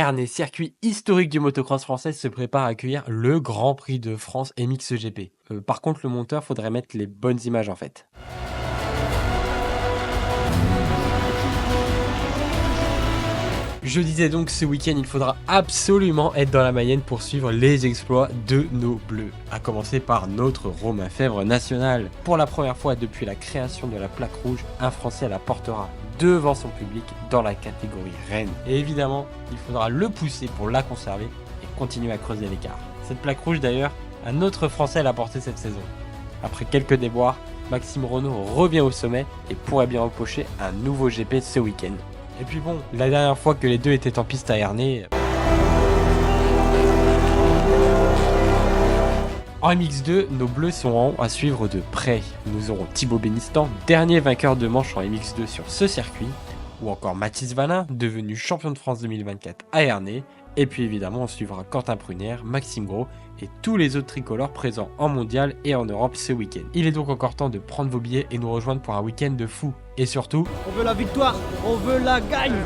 Ernée, circuit historique du motocross français, se prépare à accueillir le Grand Prix de France MXGP. Par contre, le monteur, faudrait mettre les bonnes images en fait. Je disais donc ce week-end, il faudra absolument être dans la Mayenne pour suivre les exploits de nos Bleus. À commencer par notre Romain Fèvre national. Pour la première fois depuis la création de la plaque rouge, un Français la portera devant son public dans la catégorie reine. Et évidemment, il faudra le pousser pour la conserver et continuer à creuser l'écart. Cette plaque rouge d'ailleurs, un autre Français l'a portée cette saison. Après quelques déboires, Maxime Renault revient au sommet et pourrait bien empocher un nouveau GP ce week-end. Et puis bon, la dernière fois que les deux étaient en piste à Ernée... En MX2, nos Bleus sont à suivre de près. Nous aurons Thibaut Bénistan, dernier vainqueur de manche en MX2 sur ce circuit, ou encore Mathis Valin, devenu champion de France 2024 à Ernée. Et puis évidemment, on suivra Quentin Prunaire, Maxime Gros et tous les autres tricolores présents en mondial et en Europe ce week-end. Il est donc encore temps de prendre vos billets et nous rejoindre pour un week-end de fou. Et surtout, on veut la victoire, on veut la gagne.